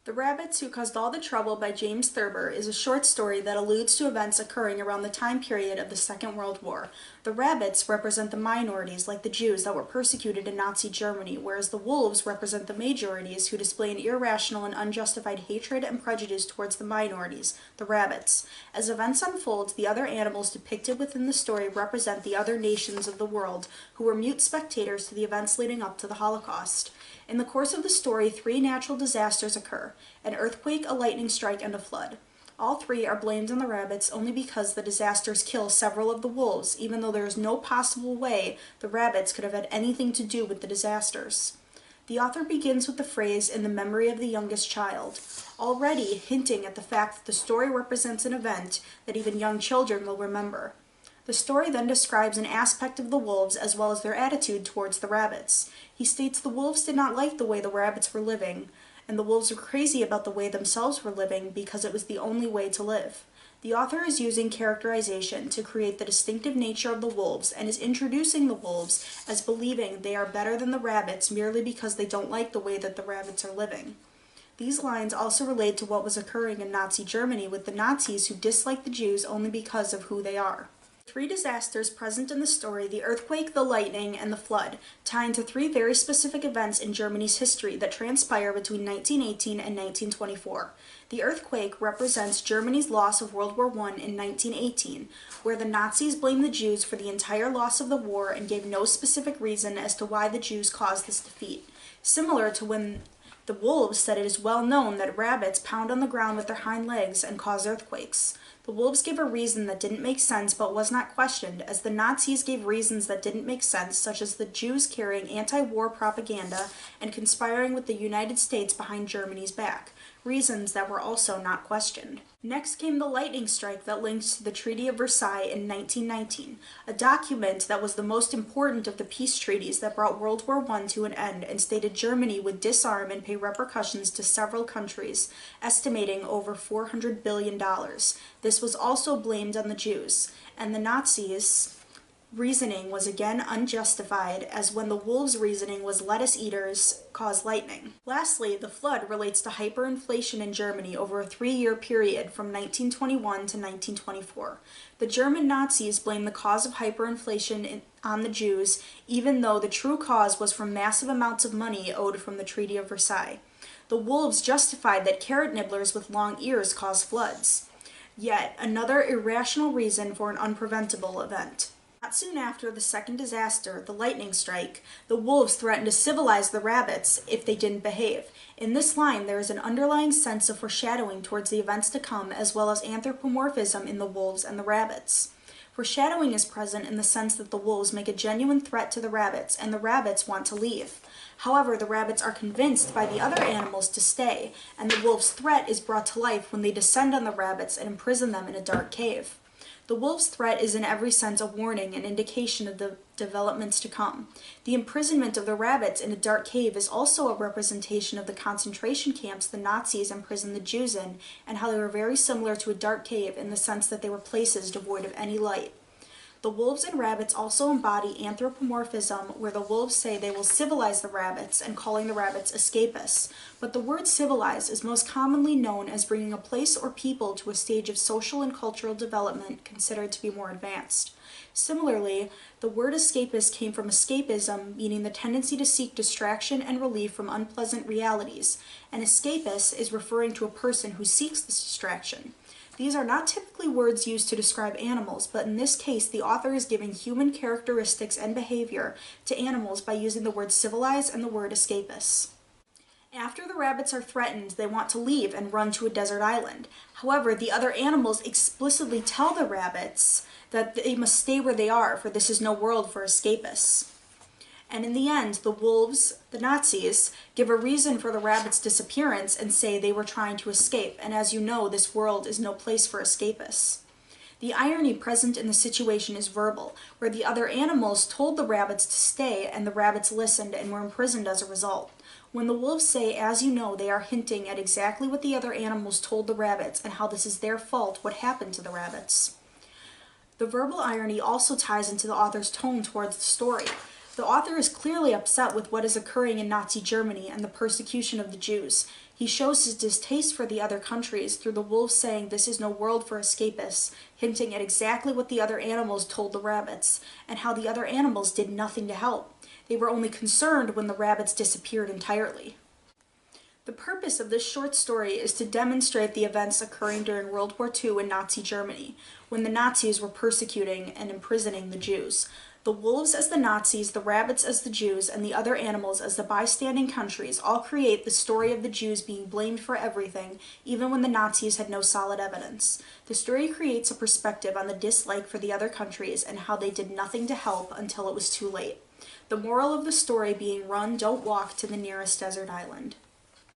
The Rabbits Who Caused All the Trouble by James Thurber is a short story that alludes to events occurring around the time period of the Second World War. The rabbits represent the minorities, like the Jews, that were persecuted in Nazi Germany, whereas the wolves represent the majorities who display an irrational and unjustified hatred and prejudice towards the minorities, the rabbits. As events unfold, the other animals depicted within the story represent the other nations of the world, who were mute spectators to the events leading up to the Holocaust. In the course of the story, three natural disasters occur: an earthquake, a lightning strike, and a flood. All three are blamed on the rabbits only because the disasters kill several of the wolves, even though there is no possible way the rabbits could have had anything to do with the disasters. The author begins with the phrase, "in the memory of the youngest child," already hinting at the fact that the story represents an event that even young children will remember. The story then describes an aspect of the wolves as well as their attitude towards the rabbits. He states the wolves did not like the way the rabbits were living, and the wolves were crazy about the way themselves were living because it was the only way to live. The author is using characterization to create the distinctive nature of the wolves and is introducing the wolves as believing they are better than the rabbits merely because they don't like the way that the rabbits are living. These lines also relate to what was occurring in Nazi Germany with the Nazis who disliked the Jews only because of who they are. Three disasters present in the story, the earthquake, the lightning, and the flood, tie into three very specific events in Germany's history that transpire between 1918 and 1924. The earthquake represents Germany's loss of World War I in 1918, where the Nazis blamed the Jews for the entire loss of the war and gave no specific reason as to why the Jews caused this defeat. Similar to when the wolves said it is well known that rabbits pound on the ground with their hind legs and cause earthquakes. The wolves gave a reason that didn't make sense but was not questioned, as the Nazis gave reasons that didn't make sense, such as the Jews carrying anti-war propaganda and conspiring with the United States behind Germany's back, reasons that were also not questioned. Next came the lightning strike that linked to the Treaty of Versailles in 1919, a document that was the most important of the peace treaties that brought World War I to an end and stated Germany would disarm and pay repercussions to several countries, estimating over $400 billion. This was also blamed on the Jews, and the Nazis' reasoning was again unjustified, as when the wolves' reasoning was lettuce eaters cause lightning. Lastly, the flood relates to hyperinflation in Germany over a 3-year period from 1921 to 1924. The German Nazis blamed the cause of hyperinflation on the Jews, even though the true cause was from massive amounts of money owed from the Treaty of Versailles. The wolves justified that carrot nibblers with long ears cause floods. Yet another irrational reason for an unpreventable event. Not soon after the second disaster, the lightning strike, the wolves threatened to civilize the rabbits if they didn't behave. In this line, there is an underlying sense of foreshadowing towards the events to come, as well as anthropomorphism in the wolves and the rabbits. Foreshadowing is present in the sense that the wolves make a genuine threat to the rabbits, and the rabbits want to leave. However, the rabbits are convinced by the other animals to stay, and the wolves' threat is brought to life when they descend on the rabbits and imprison them in a dark cave. The wolves' threat is in every sense a warning and indication of the developments to come. The imprisonment of the rabbits in a dark cave is also a representation of the concentration camps the Nazis imprisoned the Jews in, and how they were very similar to a dark cave in the sense that they were places devoid of any light. The wolves and rabbits also embody anthropomorphism, where the wolves say they will civilize the rabbits and calling the rabbits escapists. But the word civilize is most commonly known as bringing a place or people to a stage of social and cultural development considered to be more advanced. Similarly, the word escapist came from escapism, meaning the tendency to seek distraction and relief from unpleasant realities, and escapist is referring to a person who seeks this distraction. These are not typically words used to describe animals, but in this case the author is giving human characteristics and behavior to animals by using the word civilize and the word escapists. After the rabbits are threatened, they want to leave and run to a desert island. However, the other animals explicitly tell the rabbits that they must stay where they are, for this is no world for escapists. And in the end, the wolves, the Nazis, give a reason for the rabbits' disappearance and say they were trying to escape, and as you know, this world is no place for escapists. The irony present in the situation is verbal, where the other animals told the rabbits to stay and the rabbits listened and were imprisoned as a result. When the wolves say, as you know, they are hinting at exactly what the other animals told the rabbits and how this is their fault what happened to the rabbits. The verbal irony also ties into the author's tone towards the story. The author is clearly upset with what is occurring in Nazi Germany and the persecution of the Jews. He shows his distaste for the other countries through the wolves saying this is no world for escapists, hinting at exactly what the other animals told the rabbits, and how the other animals did nothing to help. They were only concerned when the rabbits disappeared entirely. The purpose of this short story is to demonstrate the events occurring during World War II in Nazi Germany, when the Nazis were persecuting and imprisoning the Jews. The wolves as the Nazis, the rabbits as the Jews, and the other animals as the bystanding countries all create the story of the Jews being blamed for everything, even when the Nazis had no solid evidence. The story creates a perspective on the dislike for the other countries and how they did nothing to help until it was too late. The moral of the story being run, don't walk to the nearest desert island.